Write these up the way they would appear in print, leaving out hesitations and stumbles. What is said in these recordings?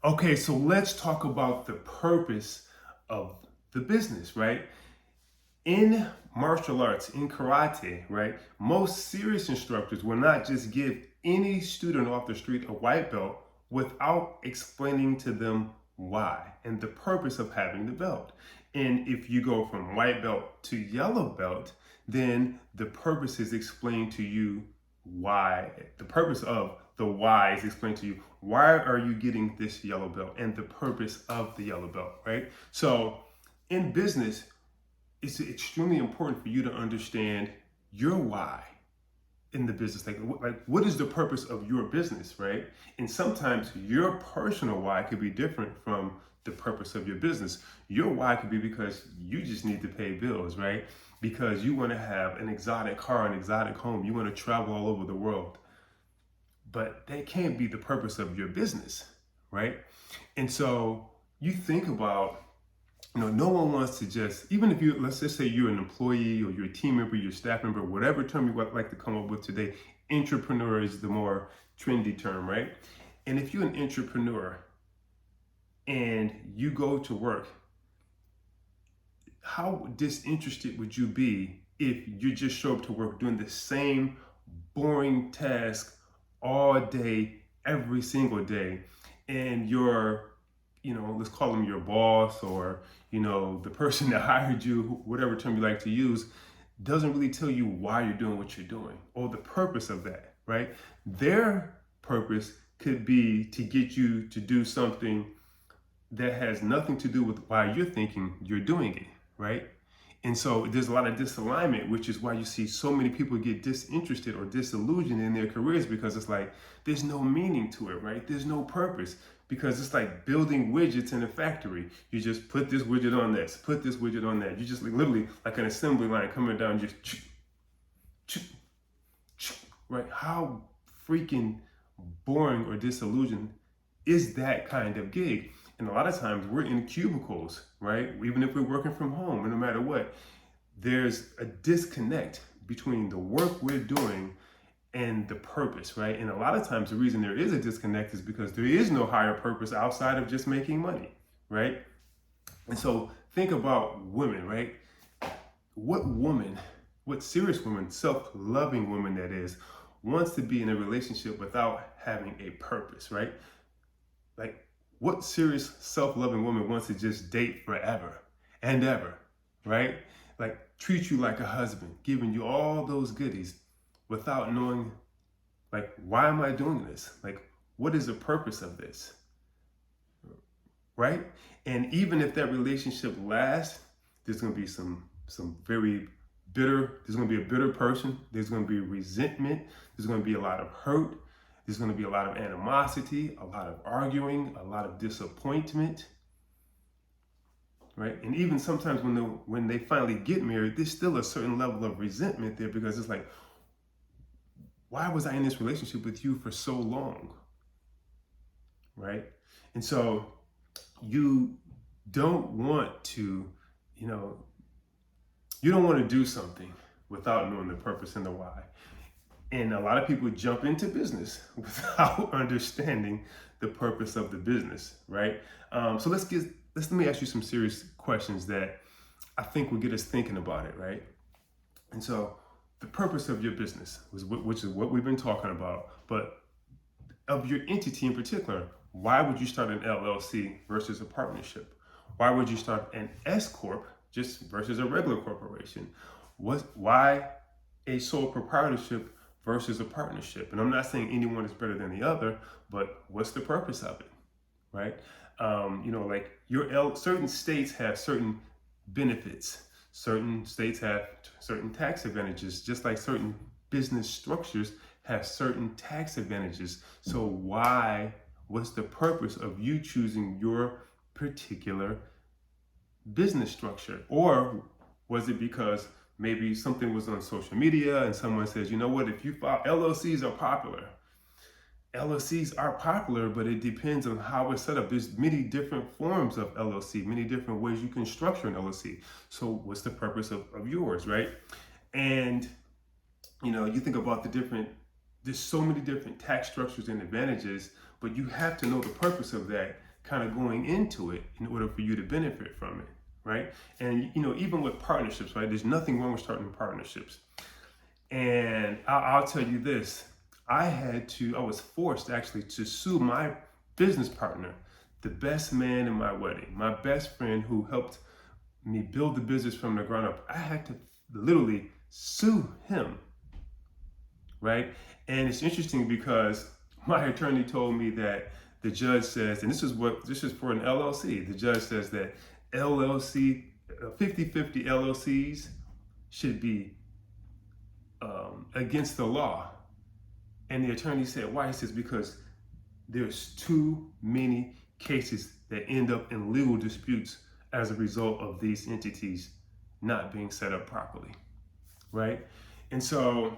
Okay, so let's talk about the purpose of the business, right? In martial arts, in karate, right, most serious instructors will not just give any student off the street a white belt without explaining to them why and the purpose of having the belt. And if you go from white belt to yellow belt, then the purpose is explained to you why. The purpose of the why is explained to you. Why are you getting this yellow belt and the purpose of the yellow belt, right? So in business, it's extremely important for you to understand your why in the business. Like what is the purpose of your business, right? And sometimes your personal why could be different from the purpose of your business. Your why could be because you just need to pay bills, right? Because you want to have an exotic car, an exotic home. You want to travel all over the world. But that can't be the purpose of your business, right? And so you think about, no one wants to just, even if you, let's just say you're an employee or you're a team member, you're a staff member, whatever term you would like to come up with today, entrepreneur is the more trendy term, right? And if you're an entrepreneur and you go to work, how disinterested would you be if you just show up to work doing the same boring task all day, every single day, and your, let's call them your boss or, the person that hired you, whatever term you like to use, doesn't really tell you why you're doing what you're doing or the purpose of that, right? Their purpose could be to get you to do something that has nothing to do with why you're thinking you're doing it, right? And so there's a lot of disalignment, which is why you see so many people get disinterested or disillusioned in their careers, because it's like there's no meaning to it, right? There's no purpose, because it's like building widgets in a factory. You just put this widget on this, put this widget on that. You just literally like an assembly line coming down, just right? How freaking boring or disillusioned is that kind of gig? And a lot of times we're in cubicles, right? Even if we're working from home, and no matter what, there's a disconnect between the work we're doing and the purpose, right? And a lot of times the reason there is a disconnect is because there is no higher purpose outside of just making money, right? And so think about women, right? What serious woman, self-loving woman that is, wants to be in a relationship without having a purpose, right? Like, what serious self-loving woman wants to just date forever and ever, right? Like, treat you like a husband, giving you all those goodies without knowing, like, why am I doing this? Like, what is the purpose of this, right? And even if that relationship lasts, there's going to be some very bitter, there's going to be a bitter person, there's going to be resentment, there's going to be a lot of hurt, there's going to be a lot of animosity, a lot of arguing, a lot of disappointment, right? And even sometimes when they finally get married, there's still a certain level of resentment there, because it's like, why was I in this relationship with you for so long, right? And so you don't want to, you don't want to do something without knowing the purpose and the why. And a lot of people jump into business without understanding the purpose of the business, right? So let me ask you some serious questions that I think will get us thinking about it, right? And so the purpose of your business, which is what we've been talking about, but of your entity in particular, why would you start an LLC versus a partnership? Why would you start an S Corp just versus a regular corporation? Why a sole proprietorship versus a partnership? And I'm not saying anyone is better than the other, but what's the purpose of it, right? Like certain states have certain benefits. Certain states have certain tax advantages, just like certain business structures have certain tax advantages. So what's the purpose of you choosing your particular business structure? Or was it because maybe something was on social media and someone says, you know what, if you file, LLCs are popular. LLCs are popular, but it depends on how it's set up. There's many different forms of LLC, many different ways you can structure an LLC. So what's the purpose of yours, right? And, you think about there's so many different tax structures and advantages, but you have to know the purpose of that kind of going into it in order for you to benefit from it, right? And even with partnerships, right? There's nothing wrong with starting partnerships. And I'll tell you this: I was forced actually to sue my business partner, the best man in my wedding, my best friend who helped me build the business from the ground up. I had to literally sue him, right? And it's interesting because my attorney told me that the judge says, and this is for an LLC, the judge says that LLC, 50-50 LLCs should be against the law. And the attorney said, why? He says, because there's too many cases that end up in legal disputes as a result of these entities not being set up properly, right? And so,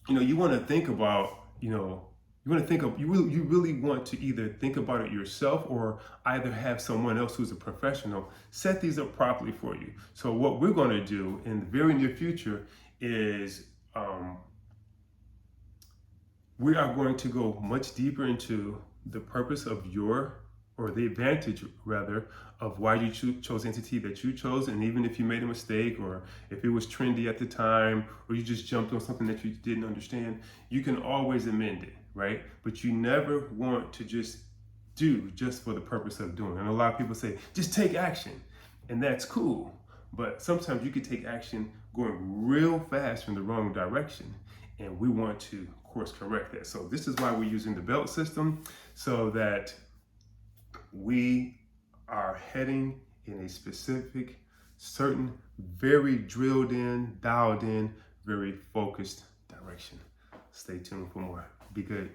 you want to think about, you really want to either think about it yourself or either have someone else who's a professional set these up properly for you. So what we're going to do in the very near future is we are going to go much deeper into the purpose of the advantage rather, of why you chose entity that you chose. And even if you made a mistake, or if it was trendy at the time, or you just jumped on something that you didn't understand, you can always amend it, right? But you never want to just do just for the purpose of doing. And a lot of people say, just take action. And that's cool. But sometimes you could take action going real fast in the wrong direction. And we want to course correct that. So this is why we're using the belt system, so that we are heading in a specific, certain, very drilled in, dialed in, very focused direction. Stay tuned for more. Be good.